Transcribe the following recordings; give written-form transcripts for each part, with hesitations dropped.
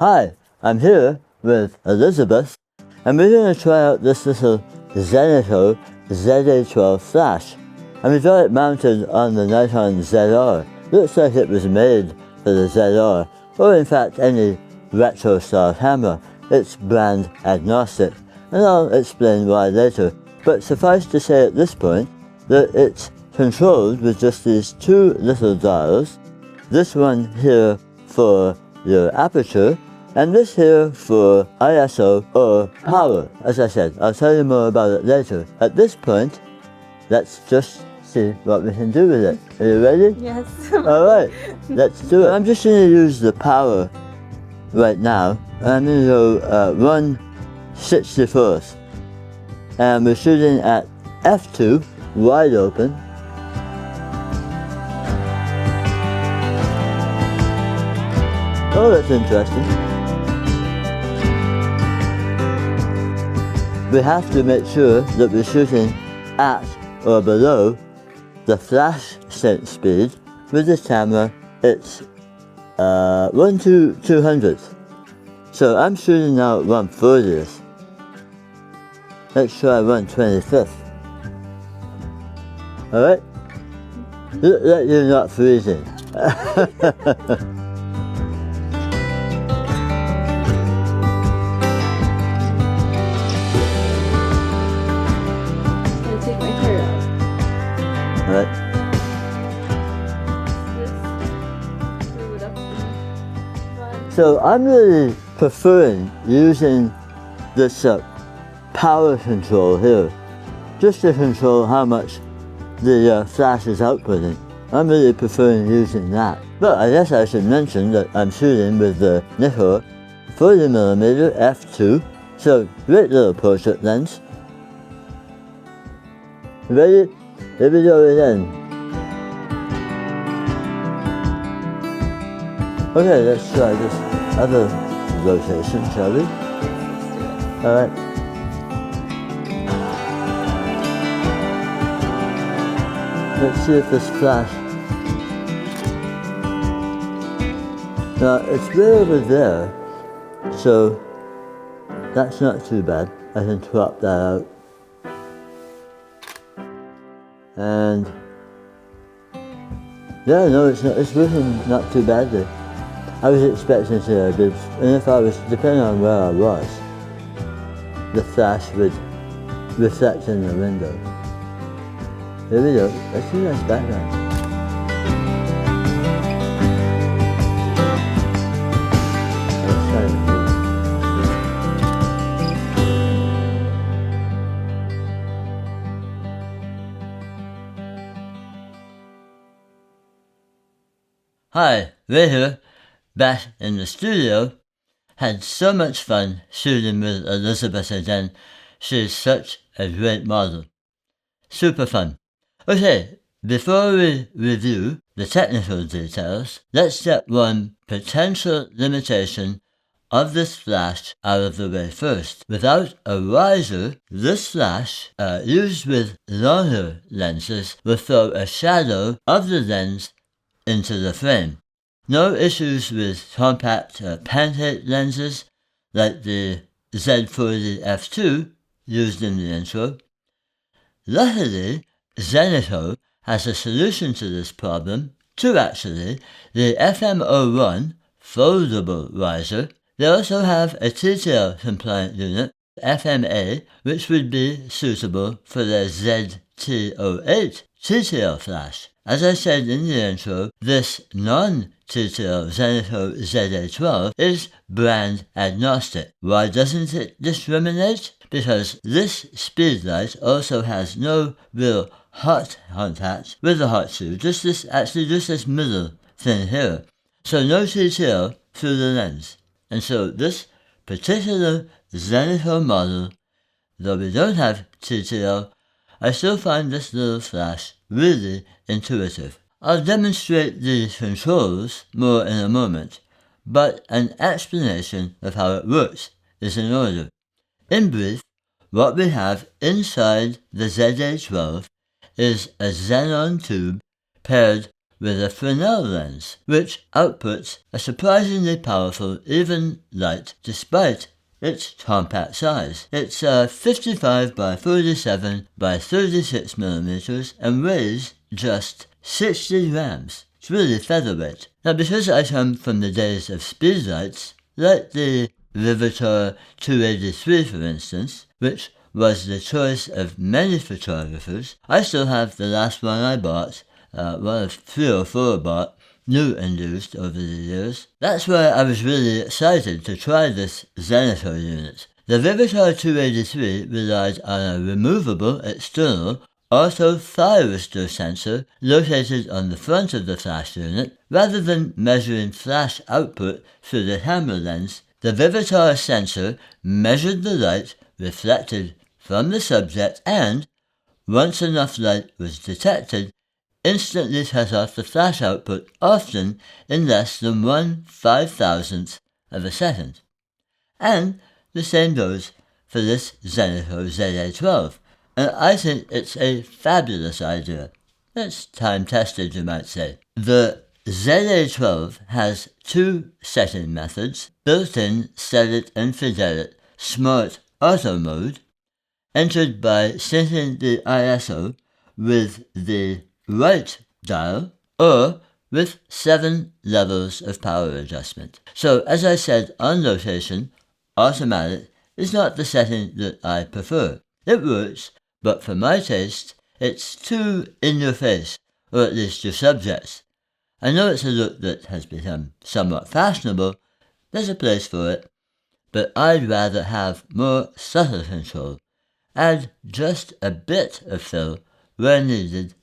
Hi, I'm here with Elizabeth, and we're going to try out this little Zeniko ZA12 flash. And we've got it mounted on the Nikon ZR. Looks like it was made for the ZR, or in fact any retro style camera. It's brand agnostic, and I'll explain why later. But suffice to say at this point that it's controlled with just these two little dials. This one here for your aperture, and this here for ISO or power. As I said, I'll tell you more about it later. At this point, let's just see what we can do with it. Are you ready? Yes. Alright, let's do it. I'm just going to use the power right now. I'm going to go 1/64th. And we're shooting at f2, wide open. Oh, that's interesting. We have to make sure that we're shooting at or below the flash sync speed. With this camera, it's 1/200th. So I'm shooting now at 1/40th. Let's try 1/25th. Alright? Look like you're not freezing. Right. So I'm really preferring using this power control here, just to control how much the flash is outputting. I'm really preferring using that. But I guess I should mention that I'm shooting with the Nikon 40mm f2, so great little portrait lens. Ready? Here we go again. Okay, let's try this other rotation, shall we? Alright. Let's see if this flash... Now, it's way over there, so that's not too bad. I can crop that out. And yeah, no, it's working not too badly. I was expecting to be, and if I was, depending on where I was, the flash would reflect in the window. Here we go, that's a nice background. Hi, we're here, back in the studio. Had so much fun shooting with Elizabeth again. She's such a great model. Super fun. Okay, before we review the technical details, let's get one potential limitation of this flash out of the way first. Without a riser, this flash, used with longer lenses, will throw a shadow of the lens into the frame. No issues with compact pancake lenses like the Z40 f2 used in the intro. Luckily, Zeniko has a solution to this problem, two actually, the FM01 foldable riser. They also have a TTL compliant unit, FMA, which would be suitable for their ZT08 TTL flash. As I said in the intro, this non-TTL Zeniko ZA12 is brand agnostic. Why doesn't it discriminate? Because this speedlight also has no real hot contact with the hot tube, just this middle thing here. So no TTL through the lens. And so this particular Zeniko model, though we don't have TTL, I still find this little flash really intuitive. I'll demonstrate the controls more in a moment, but an explanation of how it works is in order. In brief, what we have inside the ZA12 is a xenon tube paired with a Fresnel lens, which outputs a surprisingly powerful even light despite its compact size. It's 55 by 47 by 36 millimeters and weighs just 60 grams. It's really featherweight. Now, because I come from the days of speed lights, like the Vivitar 283 for instance, which was the choice of many photographers, I still have the last one I bought, one of 3 or 4 I bought, new and used over the years. That's why I was really excited to try this Zeniko unit. The Vivitar 283 relied on a removable external autothyristor sensor located on the front of the flash unit. Rather than measuring flash output through the camera lens, the Vivitar sensor measured the light reflected from the subject and, once enough light was detected, instantly cut off the flash output, often in less than 1/5000th of a second. And the same goes for this Zeniko ZA12, and I think it's a fabulous idea. It's time-tested, you might say. The ZA12 has 2 setting methods: built-in set it and forget it smart auto mode, entered by syncing the ISO with the right dial, or with 7 levels of power adjustment. So, as I said on location, automatic is not the setting that I prefer. It works, but for my taste, it's too in your face, or at least your subjects. I know it's a look that has become somewhat fashionable, there's a place for it, but I'd rather have more subtle control. Add just a bit of fill where needed,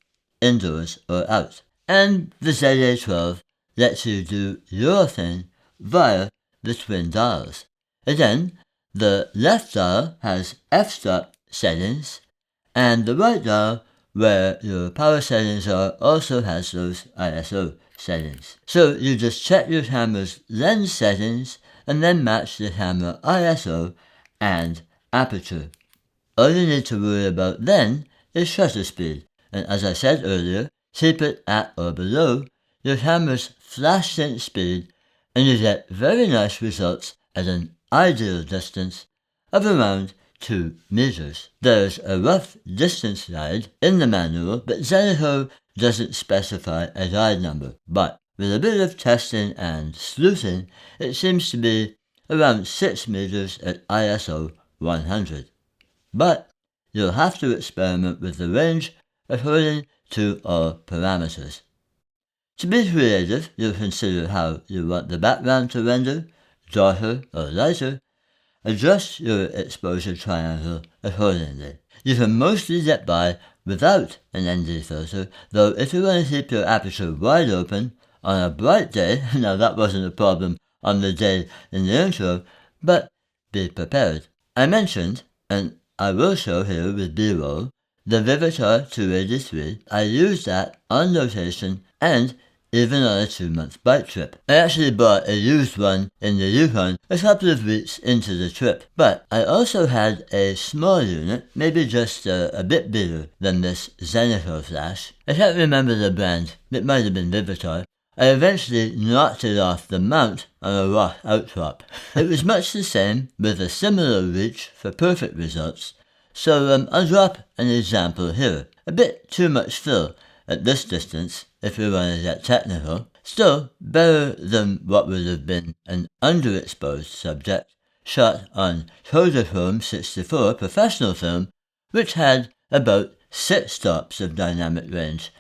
indoors or out. And the ZA12 lets you do your thing via the twin dials. Again, the left dial has f-stop settings, and the right dial, where your power settings are, also has those ISO settings. So you just check your camera's lens settings and then match the camera ISO and aperture. All you need to worry about then is shutter speed, and as I said earlier, keep it at or below your camera's flash sync speed and you get very nice results at an ideal distance of around 2 meters. There's a rough distance guide in the manual, but Zeniko doesn't specify a guide number, but with a bit of testing and sleuthing, it seems to be around 6 meters at ISO 100. But you'll have to experiment with the range according to all parameters. To be creative, you'll consider how you want the background to render, darker or lighter. Adjust your exposure triangle accordingly. You can mostly get by without an ND filter, though if you want to keep your aperture wide open on a bright day, now that wasn't a problem on the day in the intro, but be prepared. I mentioned, and I will show here with B-roll, the Vivitar 283. I used that on location and even on a 2-month bike trip. I actually bought a used one in the Yukon a couple of weeks into the trip, but I also had a small unit, maybe just a bit bigger than this Zeniko flash. I can't remember the brand, it might have been Vivitar. I eventually knocked it off the mount on a rock outcrop. It was much the same, with a similar reach for perfect results, so I'll drop an example here. A bit too much fill at this distance, if we want to get technical. Still, better than what would have been an underexposed subject shot on Kodachrome 64 professional film, which had about 6 stops of dynamic range.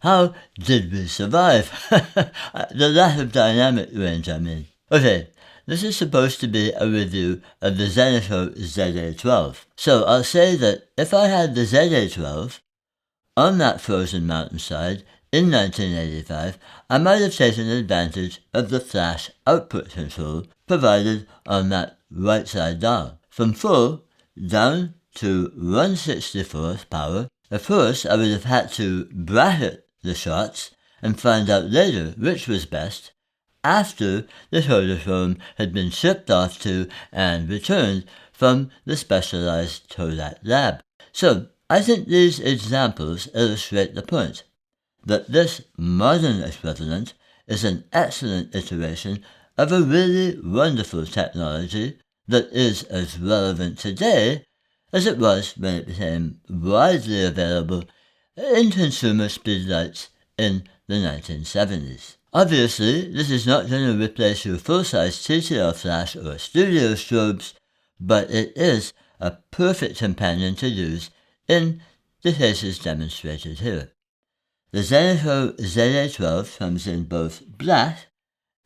How did we survive? The lack of dynamic range, I mean. Okay, this is supposed to be a review of the Zeniko ZA12. So I'll say that if I had the ZA12 on that frozen mountainside in 1985, I might have taken advantage of the flash output control provided on that right side dial. From full down to 1/64th power, of course I would have had to bracket the shots and find out later which was best after the Kodachrome had been shipped off to and returned from the specialized Kodak lab. So I think these examples illustrate the point. that this modern equivalent is an excellent iteration of a really wonderful technology that is as relevant today as it was when it became widely available in consumer speedlights in the 1970s. Obviously, this is not going to replace your full-size TTL flash or studio strobes, but it is a perfect companion to use in the cases demonstrated here. The Zeniko ZA12 comes in both black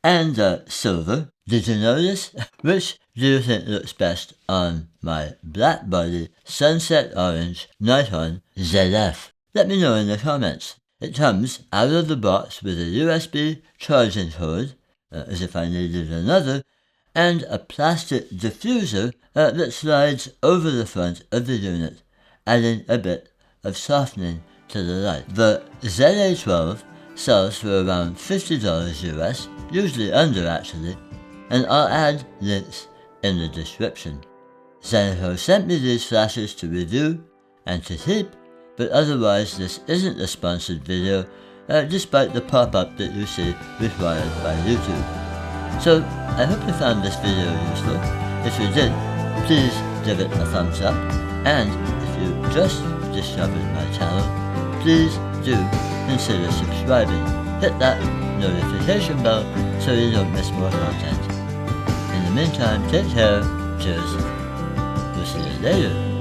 and silver. Did you notice? Which do you think looks best on my black body sunset orange Nikon Zf? Let me know in the comments. It comes out of the box with a USB charging cord, as if I needed another, and a plastic diffuser that slides over the front of the unit, adding a bit of softening to the light. The ZA12 sells for around $50 US, usually under actually, and I'll add links in the description. Zeniko sent me these flashes to review and to keep, but otherwise this isn't a sponsored video, despite the pop-up that you see required by YouTube. So, I hope you found this video useful. If you did, please give it a thumbs up, and if you just discovered my channel, please do consider subscribing. Hit that notification bell so you don't miss more content. In the meantime, take care, cheers, we'll see you later.